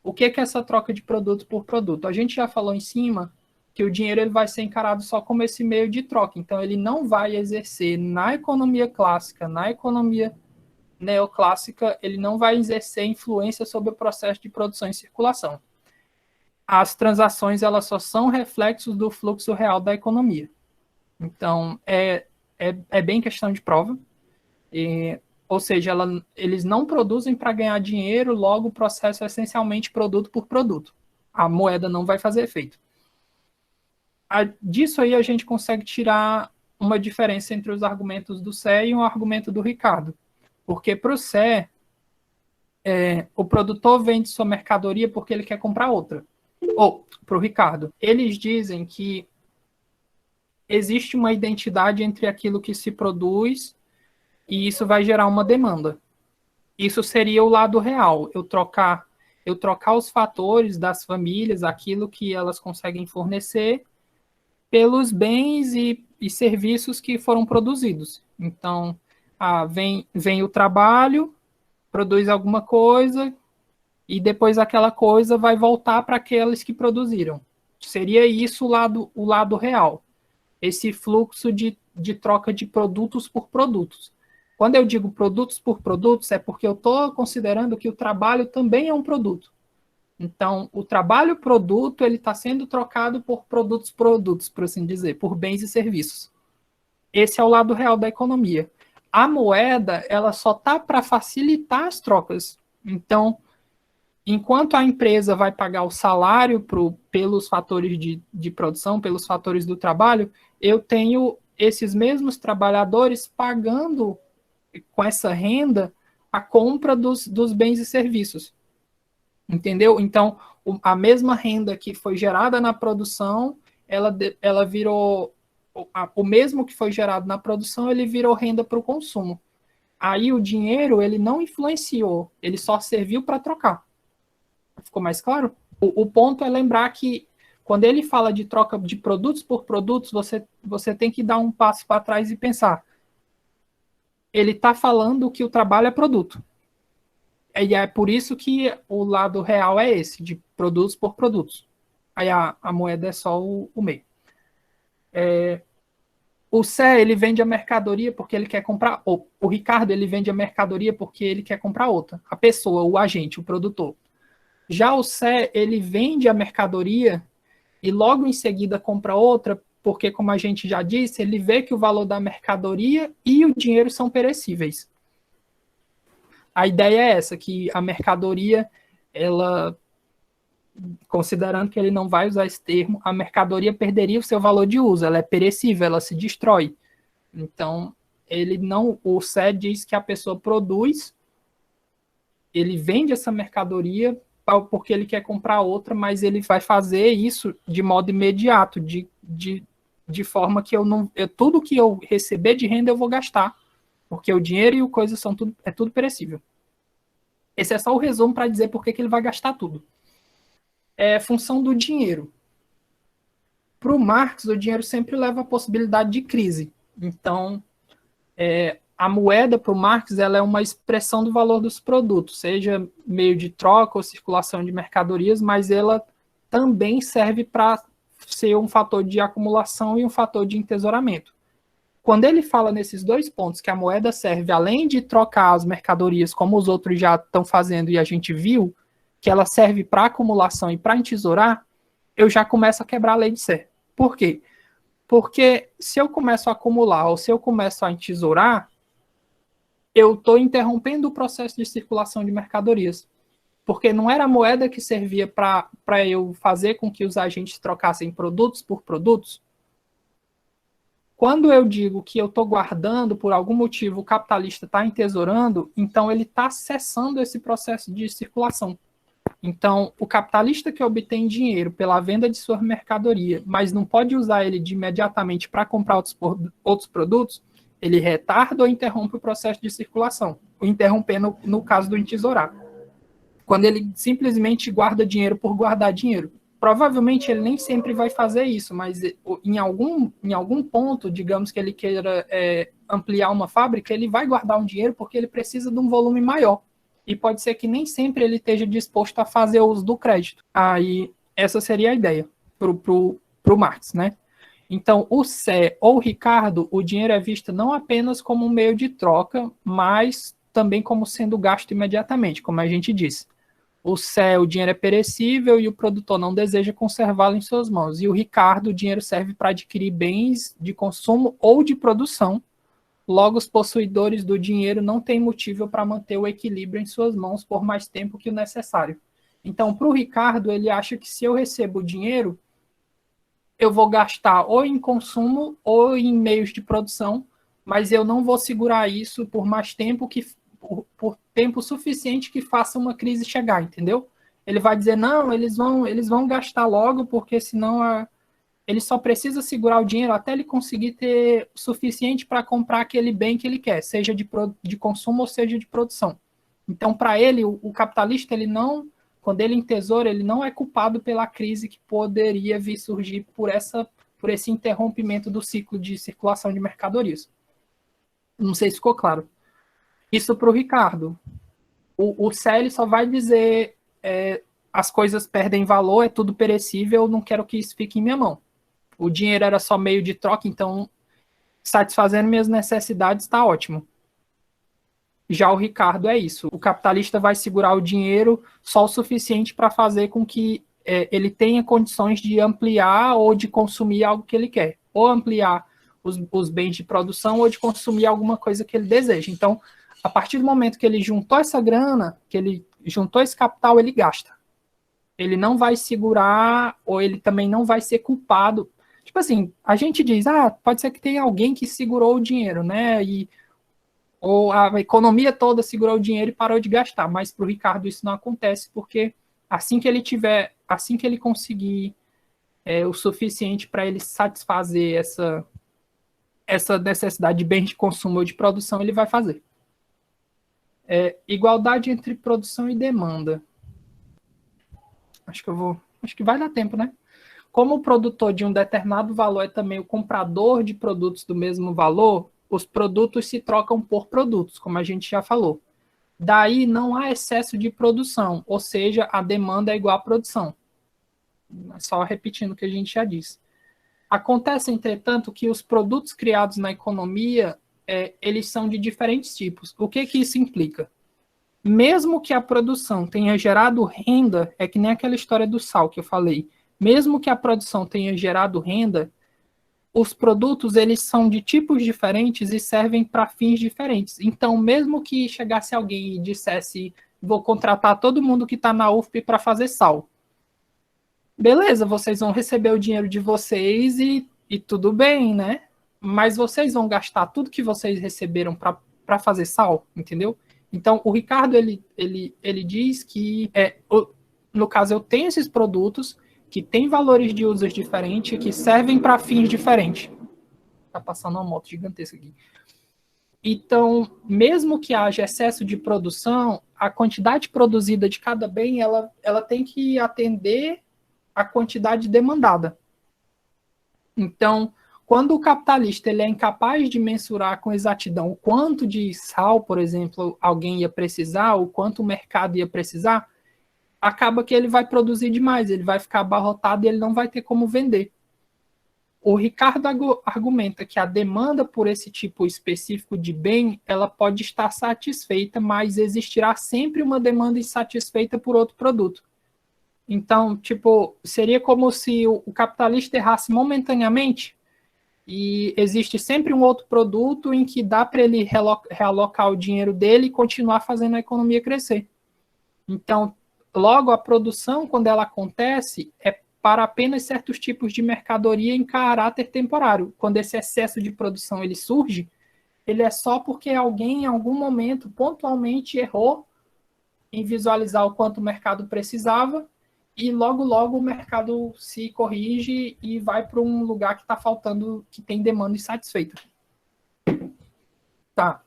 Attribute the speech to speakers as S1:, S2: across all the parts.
S1: O que é essa troca de produto por produto? A gente já falou em cima que o dinheiro ele vai ser encarado só como esse meio de troca. Então, ele não vai exercer na economia clássica, na economia neoclássica, ele não vai exercer influência sobre o processo de produção e circulação. As transações elas só são reflexos do fluxo real da economia. Então, é bem questão de prova. Ou seja, eles não produzem para ganhar dinheiro, logo o processo é essencialmente produto por produto. A moeda não vai fazer efeito. Disso aí a gente consegue tirar uma diferença entre os argumentos do Sé e o argumento do Ricardo. Porque para o Sé, o produtor vende sua mercadoria porque ele quer comprar outra. Ou, para o Ricardo, eles dizem que existe uma identidade entre aquilo que se produz e isso vai gerar uma demanda. Isso seria o lado real, eu trocar os fatores das famílias, aquilo que elas conseguem fornecer, pelos bens e serviços que foram produzidos. Então, vem o trabalho, produz alguma coisa, e depois aquela coisa vai voltar para aqueles que produziram. Seria isso o lado real. Esse fluxo de troca de produtos por produtos. Quando eu digo produtos por produtos, é porque eu estou considerando que o trabalho também é um produto. Então, o trabalho-produto ele está sendo trocado por produtos, por assim dizer, por bens e serviços. Esse é o lado real da economia. A moeda, ela só está para facilitar as trocas. Então, enquanto a empresa vai pagar o salário pelos fatores de produção, pelos fatores do trabalho, eu tenho esses mesmos trabalhadores pagando com essa renda a compra dos bens e serviços. Entendeu? Então, a mesma renda que foi gerada na produção, ela virou. O mesmo que foi gerado na produção, ele virou renda para o consumo. Aí o dinheiro, ele não influenciou, ele só serviu para trocar. Ficou mais claro? O ponto é lembrar que quando ele fala de troca de produtos por produtos, você tem que dar um passo para trás e pensar. Ele está falando que o trabalho é produto. E é por isso que o lado real é esse, de produtos por produtos. Aí a moeda é só o meio. O Sé, ele vende a mercadoria porque ele quer comprar. O Ricardo, ele vende a mercadoria porque ele quer comprar outra. A pessoa, o agente, o produtor. Já o Sé, ele vende a mercadoria e logo em seguida compra outra, porque, como a gente já disse, ele vê que o valor da mercadoria e o dinheiro são perecíveis. A ideia é essa, que a mercadoria, ela, considerando que ele não vai usar esse termo, a mercadoria perderia o seu valor de uso, ela é perecível, ela se destrói. Então, o Sé diz que a pessoa produz, ele vende essa mercadoria porque ele quer comprar outra, mas ele vai fazer isso de modo imediato, de forma que tudo que eu receber de renda eu vou gastar, porque o dinheiro e o coisa é tudo perecível. Esse é só o resumo para dizer por que ele vai gastar tudo. É função do dinheiro. Para o Marx, o dinheiro sempre leva a possibilidade de crise. Então, a moeda para o Marx ela é uma expressão do valor dos produtos, seja meio de troca ou circulação de mercadorias, mas ela também serve para ser um fator de acumulação e um fator de entesouramento. Quando ele fala nesses dois pontos, que a moeda serve, além de trocar as mercadorias, como os outros já estão fazendo e a gente viu, que ela serve para acumulação e para entesourar, eu já começo a quebrar a lei de Sé. Por quê? Porque se eu começo a acumular ou se eu começo a entesourar, eu estou interrompendo o processo de circulação de mercadorias. Porque não era a moeda que servia para eu fazer com que os agentes trocassem produtos por produtos. Quando eu digo que eu estou guardando, por algum motivo o capitalista está entesourando, então ele está cessando esse processo de circulação. Então, o capitalista que obtém dinheiro pela venda de sua mercadoria, mas não pode usar ele de imediatamente para comprar outros produtos, ele retarda ou interrompe o processo de circulação, o interrompendo no caso do entesourar. Quando ele simplesmente guarda dinheiro por guardar dinheiro. Provavelmente ele nem sempre vai fazer isso, mas em algum ponto, digamos que ele queira ampliar uma fábrica, ele vai guardar um dinheiro porque ele precisa de um volume maior. e pode ser que nem sempre ele esteja disposto a fazer uso do crédito. Aí, essa seria a ideia pro Marx, né? Então, o Sé ou o Ricardo, o dinheiro é visto não apenas como um meio de troca, mas também como sendo gasto imediatamente, como a gente disse. O Sé, o dinheiro é perecível e o produtor não deseja conservá-lo em suas mãos. E o Ricardo, o dinheiro serve para adquirir bens de consumo ou de produção. Logo, os possuidores do dinheiro não têm motivo para manter o equilíbrio em suas mãos por mais tempo que o necessário. Então, para o Ricardo, ele acha que se eu recebo o dinheiro, eu vou gastar ou em consumo ou em meios de produção, mas eu não vou segurar isso por mais tempo por tempo suficiente que faça uma crise chegar, entendeu? Ele vai dizer, não, eles vão gastar logo, porque senão ele só precisa segurar o dinheiro até ele conseguir ter o suficiente para comprar aquele bem que ele quer, seja de consumo ou seja de produção. Então, para ele, o capitalista, ele não, quando ele entesoura, ele não é culpado pela crise que poderia vir surgir por esse interrompimento do ciclo de circulação de mercadorias. Não sei se ficou claro. Isso para o Ricardo. O Célio só vai dizer as coisas perdem valor, é tudo perecível, não quero que isso fique em minha mão. O dinheiro era só meio de troca, então satisfazendo minhas necessidades está ótimo. Já o Ricardo é isso. O capitalista vai segurar o dinheiro só o suficiente para fazer com que ele tenha condições de ampliar ou de consumir algo que ele quer. Ou ampliar os bens de produção ou de consumir alguma coisa que ele deseja. Então, a partir do momento que ele juntou essa grana, que ele juntou esse capital, ele gasta. Ele não vai segurar, ou ele também não vai ser culpado. Tipo assim, a gente diz, pode ser que tenha alguém que segurou o dinheiro, né? Ou a economia toda segurou o dinheiro e parou de gastar. Mas para o Ricardo isso não acontece, porque assim que ele conseguir o suficiente para ele satisfazer essa necessidade de bens de consumo ou de produção, ele vai fazer. Igualdade entre produção e demanda. Acho que vai dar tempo, né? Como o produtor de um determinado valor é também o comprador de produtos do mesmo valor, os produtos se trocam por produtos, como a gente já falou. Daí não há excesso de produção, ou seja, a demanda é igual à produção. Só repetindo o que a gente já disse. Acontece, entretanto, que os produtos criados na economia, eles são de diferentes tipos. O que isso implica? Mesmo que a produção tenha gerado renda, é que nem aquela história do sal que eu falei, mesmo que a produção tenha gerado renda, os produtos eles são de tipos diferentes e servem para fins diferentes. Então, mesmo que chegasse alguém e dissesse, vou contratar todo mundo que está na UFP para fazer sal. Beleza, vocês vão receber o dinheiro de vocês e tudo bem, né? Mas vocês vão gastar tudo que vocês receberam para fazer sal, entendeu? Então, o Ricardo, ele diz que, no caso, eu tenho esses produtos que têm valores de uso diferentes, que servem para fins diferentes. Tá passando uma moto gigantesca aqui. Então, mesmo que haja excesso de produção, a quantidade produzida de cada bem, ela tem que atender a quantidade demandada. Então, quando o capitalista ele é incapaz de mensurar com exatidão o quanto de sal, por exemplo, alguém ia precisar, o quanto o mercado ia precisar, acaba que ele vai produzir demais, ele vai ficar abarrotado e ele não vai ter como vender. O Ricardo argumenta que a demanda por esse tipo específico de bem, ela pode estar satisfeita, mas existirá sempre uma demanda insatisfeita por outro produto. Então, tipo, seria como se o capitalista errasse momentaneamente e existe sempre um outro produto em que dá para ele realocar o dinheiro dele e continuar fazendo a economia crescer. Então, logo, a produção, quando ela acontece, é para apenas certos tipos de mercadoria em caráter temporário. Quando esse excesso de produção ele surge, ele é só porque alguém, em algum momento, pontualmente errou em visualizar o quanto o mercado precisava e logo o mercado se corrige e vai para um lugar que está faltando, que tem demanda insatisfeita. Tá.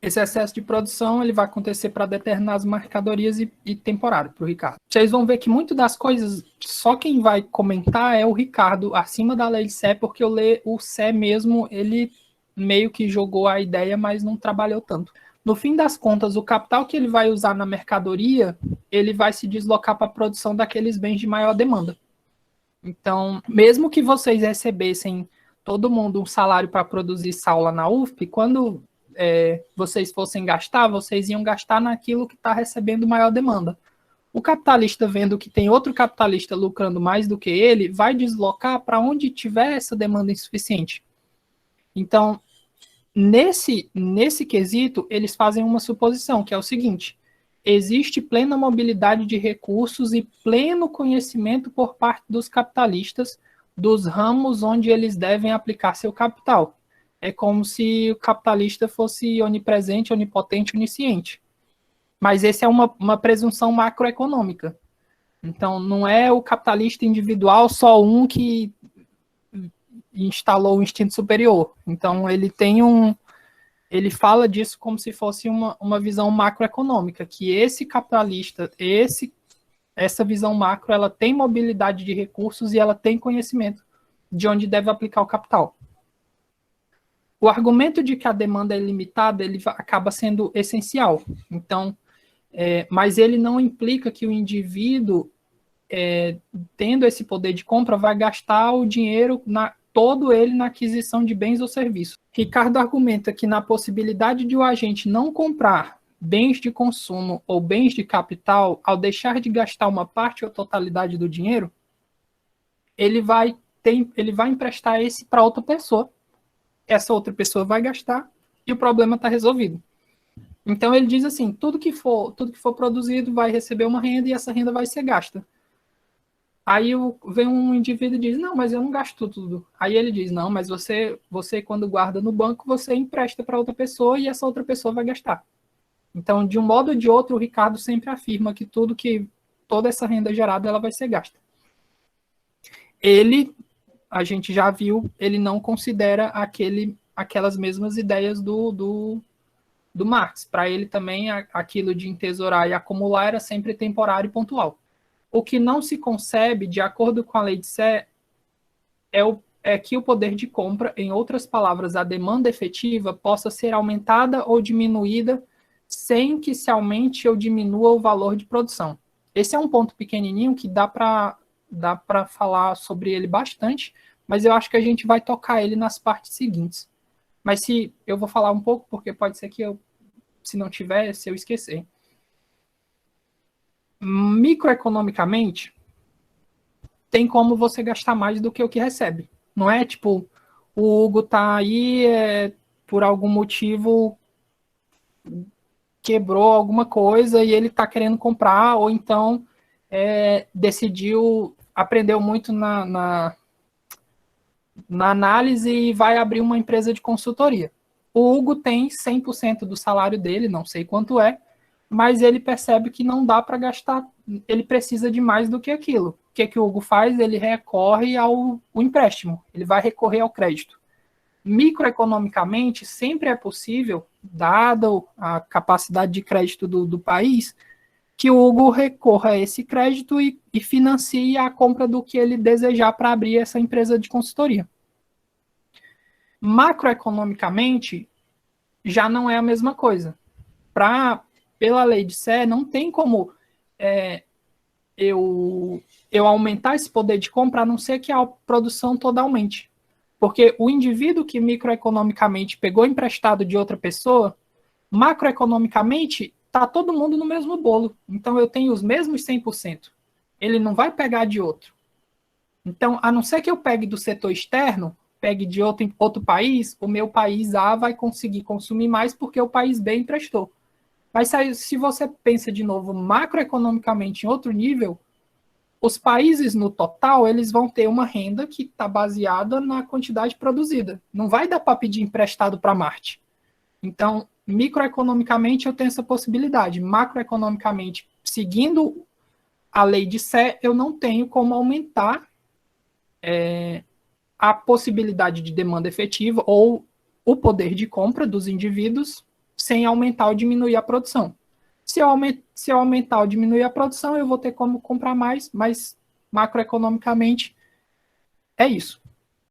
S1: Esse excesso de produção ele vai acontecer para determinadas mercadorias e temporário para o Ricardo. Vocês vão ver que muitas das coisas, só quem vai comentar é o Ricardo, acima da lei de Sé, porque o Sé mesmo, ele meio que jogou a ideia, mas não trabalhou tanto. no fim das contas, o capital que ele vai usar na mercadoria, ele vai se deslocar para a produção daqueles bens de maior demanda. Então, mesmo que vocês recebessem todo mundo um salário para produzir sal lá na UFP, quando vocês fossem gastar, vocês iam gastar naquilo que está recebendo maior demanda. O capitalista, vendo que tem outro capitalista lucrando mais do que ele, vai deslocar para onde tiver essa demanda insuficiente. Então, nesse quesito, eles fazem uma suposição, que é o seguinte: existe plena mobilidade de recursos e pleno conhecimento por parte dos capitalistas dos ramos onde eles devem aplicar seu capital. É como se o capitalista fosse onipresente, onipotente, onisciente. Mas essa é uma presunção macroeconômica. Então, não é o capitalista individual só um que instalou o instinto superior. Então, ele fala disso como se fosse uma visão macroeconômica, que esse capitalista, essa visão macro, ela tem mobilidade de recursos e ela tem conhecimento de onde deve aplicar o capital. O argumento de que a demanda é ilimitada, ele acaba sendo essencial. Então, mas ele não implica que o indivíduo, tendo esse poder de compra, vai gastar o dinheiro todo ele na aquisição de bens ou serviços. Ricardo argumenta que na possibilidade de o agente não comprar bens de consumo ou bens de capital, ao deixar de gastar uma parte ou totalidade do dinheiro, ele vai emprestar esse para outra pessoa. Essa outra pessoa vai gastar e o problema está resolvido. Então ele diz assim: tudo que for produzido vai receber uma renda e essa renda vai ser gasta. Aí vem um indivíduo e diz: não, mas eu não gasto tudo. Aí ele diz: não, mas você quando guarda no banco, você empresta para outra pessoa e essa outra pessoa vai gastar. Então, de um modo ou de outro, o Ricardo sempre afirma que toda essa renda gerada, ela vai ser gasta. A gente já viu, ele não considera aquelas mesmas ideias do Marx. Para ele também, aquilo de entesourar e acumular era sempre temporário e pontual. O que não se concebe, de acordo com a lei de Sé, é que o poder de compra, em outras palavras, a demanda efetiva, possa ser aumentada ou diminuída sem que se aumente ou diminua o valor de produção. Esse é um ponto pequenininho que dá para falar sobre ele bastante, mas eu acho que a gente vai tocar ele nas partes seguintes. Mas se eu vou falar um pouco, porque pode ser que se não tiver, se eu esquecer. Microeconomicamente, tem como você gastar mais do que o que recebe. Não é tipo, o Hugo tá aí, por algum motivo quebrou alguma coisa e ele tá querendo comprar, ou então aprendeu muito na análise e vai abrir uma empresa de consultoria. O Hugo tem 100% do salário dele, não sei quanto é, mas ele percebe que não dá para gastar, ele precisa de mais do que aquilo. O que o Hugo faz? Ele recorre ao empréstimo, ele vai recorrer ao crédito. Microeconomicamente, sempre é possível, dada a capacidade de crédito do país, que o Hugo recorra a esse crédito e financie a compra do que ele desejar para abrir essa empresa de consultoria. Macroeconomicamente, já não é a mesma coisa. Pela lei de Sé, não tem como eu aumentar esse poder de compra, a não ser que a produção toda aumente. Porque o indivíduo que microeconomicamente pegou emprestado de outra pessoa, macroeconomicamente, está todo mundo no mesmo bolo. Então, eu tenho os mesmos 100%. Ele não vai pegar de outro. Então, a não ser que eu pegue do setor externo, pegue de outro país, o meu país A vai conseguir consumir mais porque o país B emprestou. Mas se você pensa de novo macroeconomicamente em outro nível, os países no total, eles vão ter uma renda que está baseada na quantidade produzida. Não vai dar para pedir emprestado para Marte. Então, microeconomicamente, eu tenho essa possibilidade. Macroeconomicamente, seguindo a lei de Sé, eu não tenho como aumentar a possibilidade de demanda efetiva ou o poder de compra dos indivíduos sem aumentar ou diminuir a produção. Se eu aumentar ou diminuir a produção, eu vou ter como comprar mais, mas macroeconomicamente é isso.